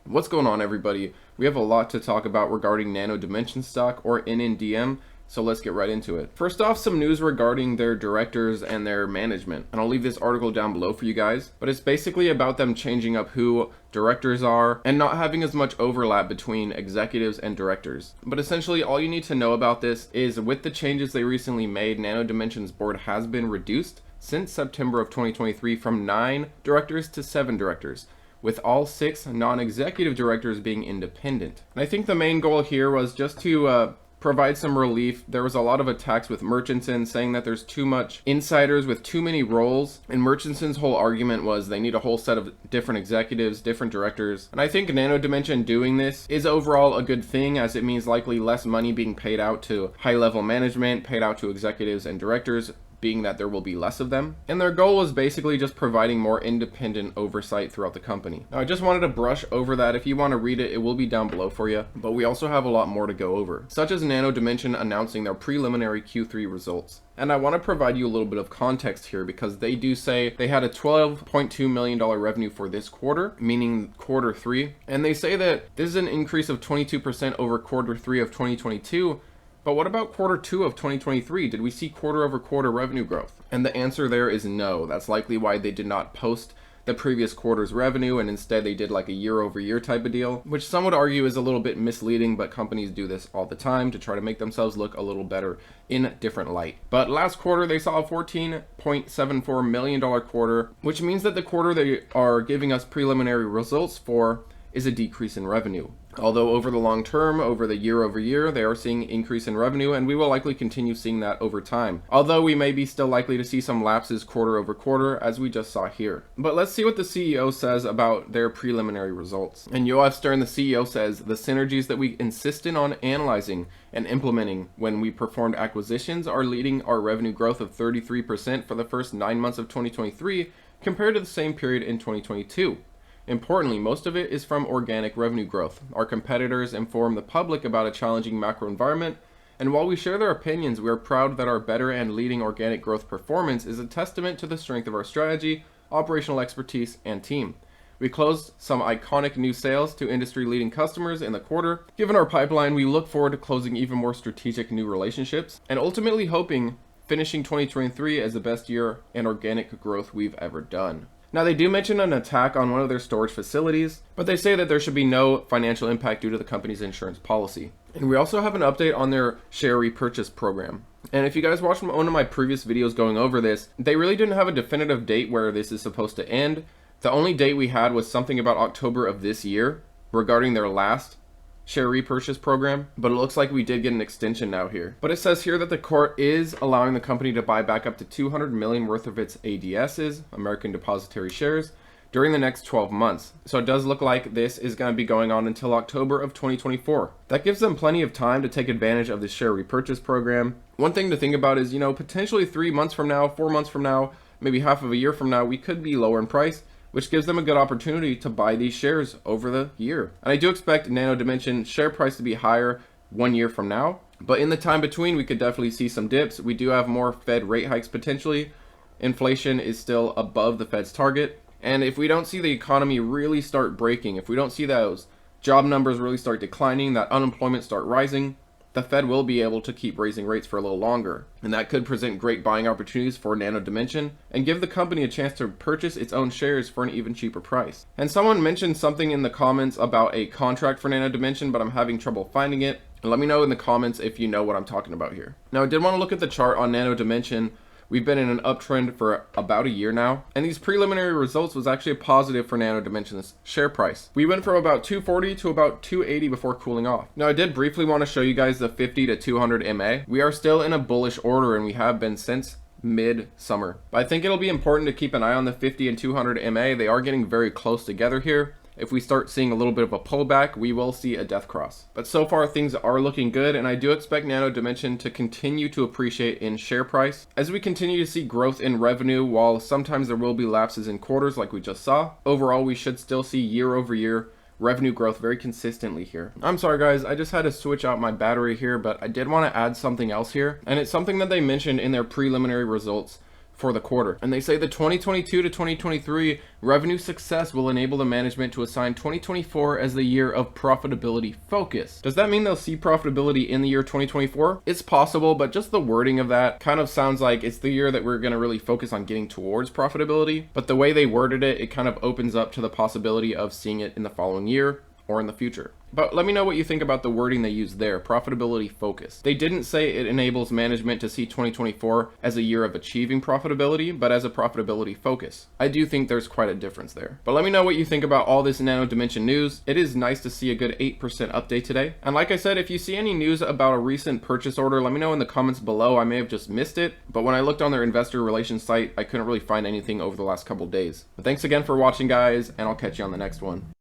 What's going on, everybody? We have a lot to talk about regarding Nndm stock, or Nndm, so let's get right into it. First off, some news regarding their directors and their management, and I'll leave this article down below for you guys, but it's basically about them changing up who directors are and not having as much overlap between executives and directors. But essentially, all you need to know about this is with the changes they recently made, Nndm's board has been reduced since September of 2023 from 9 directors to 7 directors, with all 6 non-executive directors being independent. And I think the main goal here was just to provide some relief. There was a lot of attacks with Murchison saying that there's too much insiders with too many roles, and Murchison's whole argument was they need a whole set of different executives, different directors. And I think Nndm doing this is overall a good thing, as it means likely less money being paid out to high-level management, paid out to executives and directors, being that there will be less of them. And their goal was basically just providing more independent oversight throughout the company. Now, I just wanted to brush over that. If you want to read it, it will be down below for you, but we also have a lot more to go over, such as Nndm announcing their preliminary Q3 results. And I want to provide you a little bit of context here, because they do say they had a $12.2 million revenue for this quarter, meaning quarter 3. And they say that this is an increase of 22% over quarter 3 of 2022. But what about quarter 2 of 2023? Did we see quarter over quarter revenue growth? And the answer there is no. That's likely why they did not post the previous quarter's revenue, and instead they did like a year over year type of deal, which some would argue is a little bit misleading, but companies do this all the time to try to make themselves look a little better in different light. But last quarter they saw a $14.74 million quarter, which means that the quarter they are giving us preliminary results for is a decrease in revenue. Although over the long term, over the year over year, they are seeing increase in revenue, and we will likely continue seeing that over time. Although we may be still likely to see some lapses quarter over quarter, as we just saw here. But let's see what the CEO says about their preliminary results. And Yoav Stern, the CEO, says the synergies that we insisted on analyzing and implementing when we performed acquisitions are leading our revenue growth of 33% for the first 9 months of 2023 compared to the same period in 2022. Importantly, most of it is from organic revenue growth. Our competitors inform the public about a challenging macro environment, and while we share their opinions, we are proud that our better and leading organic growth performance is a testament to the strength of our strategy, operational expertise, and team. We closed some iconic new sales to industry-leading customers in the quarter. Given our pipeline, we look forward to closing even more strategic new relationships, and ultimately hoping finishing 2023 as the best year in organic growth we've ever done. Now, they do mention an attack on one of their storage facilities, but they say that there should be no financial impact due to the company's insurance policy. And we also have an update on their share repurchase program. And if you guys watched one of my previous videos going over this, they really didn't have a definitive date where this is supposed to end. The only date we had was something about October of this year regarding their last share repurchase program, but it looks like we did get an extension now here. But it says here that the court is allowing the company to buy back up to $200 million worth of its ADSs, American Depository Shares, during the next 12 months. So it does look like this is going to be going on until October of 2024. That gives them plenty of time to take advantage of this share repurchase program. One thing to think about is, potentially 3 months from now, 4 months from now, maybe half of a year from now, we could be lower in price, which gives them a good opportunity to buy these shares over the year. And I do expect Nndm share price to be higher 1 year from now, but in the time between, we could definitely see some dips. We do have more Fed rate hikes potentially. Inflation is still above the Fed's target. And if we don't see the economy really start breaking, if we don't see those job numbers really start declining, that unemployment start rising, the Fed will be able to keep raising rates for a little longer. And that could present great buying opportunities for Nndm and give the company a chance to purchase its own shares for an even cheaper price. And someone mentioned something in the comments about a contract for Nndm, but I'm having trouble finding it. And let me know in the comments if you know what I'm talking about here. Now, I did want to look at the chart on Nndm. We've been in an uptrend for about a year now, and these preliminary results was actually a positive for Nndm's share price. We went from about 240 to about 280 before cooling off. Now, I did briefly want to show you guys the 50 to 200 MA. We are still in a bullish order, and we have been since mid-summer. But I think it'll be important to keep an eye on the 50 and 200 MA. They are getting very close together here. If we start seeing a little bit of a pullback, we will see a death cross. But so far, things are looking good, and I do expect Nndm to continue to appreciate in share price as we continue to see growth in revenue. While sometimes there will be lapses in quarters like we just saw, overall we should still see year over year revenue growth very consistently here. I'm sorry guys, I just had to switch out my battery here, but I did want to add something else here, and it's something that they mentioned in their preliminary results for the quarter. And they say the 2022 to 2023 revenue success will enable the management to assign 2024 as the year of profitability focus. Does that mean they'll see profitability in the year 2024? It's possible, but just the wording of that kind of sounds like it's the year that we're going to really focus on getting towards profitability. But the way they worded it, it kind of opens up to the possibility of seeing it in the following year or in the future. But let me know what you think about the wording they used there, profitability focus. They didn't say it enables management to see 2024 as a year of achieving profitability, but as a profitability focus. I do think there's quite a difference there. But let me know what you think about all this Nano Dimension news. It is nice to see a good 8% update today. And like I said, if you see any news about a recent purchase order, let me know in the comments below. I may have just missed it, but when I looked on their investor relations site, I couldn't really find anything over the last couple days. But thanks again for watching, guys, and I'll catch you on the next one.